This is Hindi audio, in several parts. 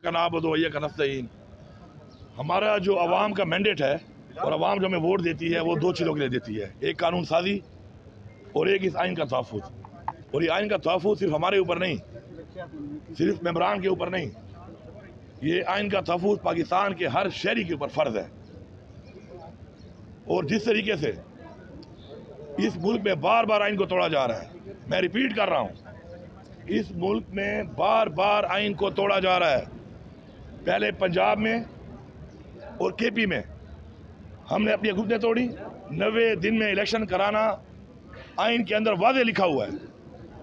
इय्याका नअबुदु व इय्याका नस्तईन। हमारा जो अवाम का मैंडेट है और अवाम जो हमें वोट देती है वो दो चीज़ों के लिए देती है, एक कानून साजी और एक इस आइन का तहफ़्फ़ुज़। और ये आइन का तहफ़्फ़ुज़ सिर्फ हमारे ऊपर नहीं, सिर्फ मेंबरान के ऊपर नहीं, ये आइन का तहफ़्फ़ुज़ पाकिस्तान के हर शहरी के ऊपर फ़र्ज़ है। और जिस तरीके से इस मुल्क में बार बार आइन को तोड़ा जा रहा है, मैं रिपीट कर रहा हूँ, इस मुल्क में बार बार आइन को तोड़ा जा रहा है। पहले पंजाब में और केपी में हमने अपनी हुकूमतें तोड़ी। 90 दिन में इलेक्शन कराना आइन के अंदर वाज़े लिखा हुआ है,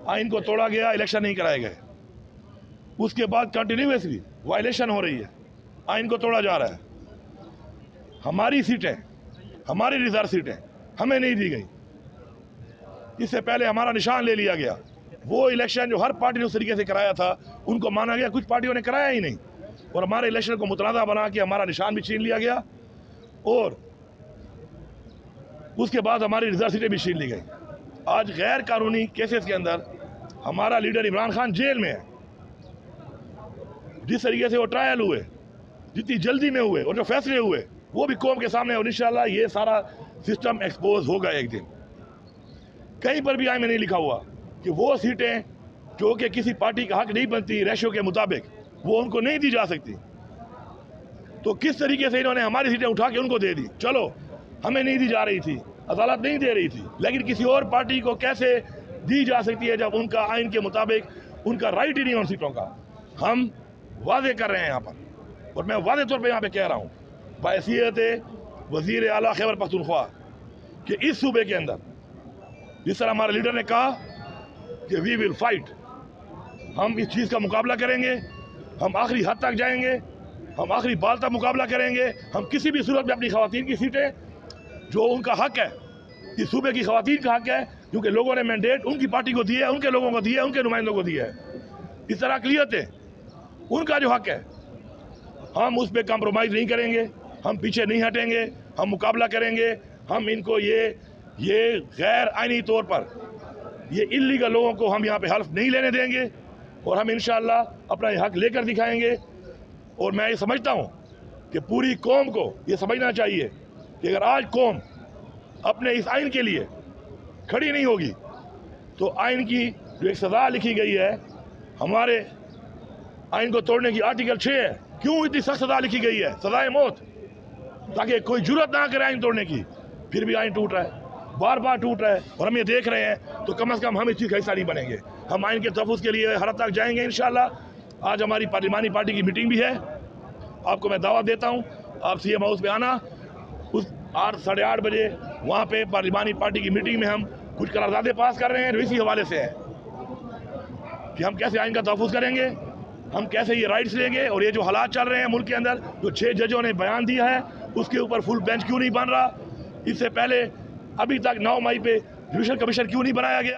आइन को तोड़ा गया, इलेक्शन नहीं कराए गए। उसके बाद कंटिन्यूसली वायलेशन हो रही है, आइन को तोड़ा जा रहा है। हमारी सीटें, हमारी रिजर्व सीटें हमें नहीं दी गई, इससे पहले हमारा निशान ले लिया गया। वो इलेक्शन जो हर पार्टी ने उस तरीके से कराया था उनको माना गया, कुछ पार्टियों ने कराया ही नहीं, और हमारे इलेक्शन को मुतनाज़ा बना के हमारा निशान भी छीन लिया गया और उसके बाद हमारी रिजर्व सीटें भी छीन ली गई। आज गैर कानूनी केसेस के अंदर हमारा लीडर इमरान खान जेल में है। जिस तरीके से वो ट्रायल हुए, जितनी जल्दी में हुए और जो फैसले हुए वो भी कौम के सामने, और इंशाल्लाह ये सारा सिस्टम एक्सपोज होगा एक दिन। कहीं पर भी आइन में नहीं लिखा हुआ कि वो सीटें जो कि किसी पार्टी का हक नहीं बनती रेशो के मुताबिक, वो उनको नहीं दी जा सकती। तो किस तरीके से इन्होंने हमारी सीटें उठा के उनको दे दी। चलो, हमें नहीं दी जा रही थी, अदालत नहीं दे रही थी, लेकिन किसी और पार्टी को कैसे दी जा सकती है जब उनका आइन के मुताबिक उनका राइट ही नहीं उन सीटों का। हम वादे कर रहे हैं यहाँ पर, और मैं वादे तौर पर यहाँ पे कह रहा हूँ बाहैसियत वज़ीर आला खैबर पख्तूनख्वा कि इस सूबे के अंदर जिस तरह हमारे लीडर ने कहा कि वी विल फाइट, हम इस चीज़ का मुकाबला करेंगे, हम आखिरी हद तक जाएंगे, हम आखिरी बाल तक मुकाबला करेंगे। हम किसी भी सूरत में अपनी ख़वातीन की सीटें, जो उनका हक है, इस सूबे की ख़वातीन का हक है, क्योंकि लोगों ने मैंडेट उनकी पार्टी को दिया है, उनके लोगों को दिया है, उनके नुमाइंदों को दिया है। इस तरह अक़लियतें, उनका जो हक है, हम उस पर कम्प्रोमाइज़ नहीं करेंगे, हम पीछे नहीं हटेंगे, हम मुकाबला करेंगे। हम इनको ये गैर आइनी तौर पर ये इल्लीगल लोगों को हम यहाँ पे हल्फ नहीं लेने देंगे, और हम इंशाअल्लाह अपना ये हक लेकर दिखाएंगे। और मैं ये समझता हूँ कि पूरी कौम को ये समझना चाहिए कि अगर आज कौम अपने इस आइन के लिए खड़ी नहीं होगी तो आइन की जो एक सज़ा लिखी गई है, हमारे आइन को तोड़ने की आर्टिकल 6 है, क्यों इतनी सख्त सज़ा लिखी गई है, सज़ाए मौत, ताकि कोई जुर्रत ना करे आइन तोड़ने की। फिर भी आइन टूट रहा है, बार बार टूट रहा है, और हम ये देख रहे हैं। तो कम से कम हम इस चीज़ का हिस्सा नहीं बनेंगे, हम आइन के तहफ़्फ़ुज़ के लिए हर हद तक जाएंगे इंशाअल्लाह। आज हमारी पार्लिमानी पार्टी की मीटिंग भी है, आपको मैं दावत देता हूँ, आप CM हाउस में आना। उस 8 साढ़े 8 बजे वहाँ पे पार्लिमानी पार्टी की मीटिंग में हम कुछ करारदादे पास कर रहे हैं, जो इसी हवाले से है कि हम कैसे आइन का तहफ़्फ़ुज़ करेंगे, हम कैसे ये राइट्स लेंगे। और ये जो हालात चल रहे हैं मुल्क के अंदर, जो 6 जजों ने बयान दिया है, उसके ऊपर फुल बेंच क्यों नहीं बन रहा, इससे पहले अभी तक 9 मई पे जुडिशल कमीशन क्यों नहीं बनाया गया।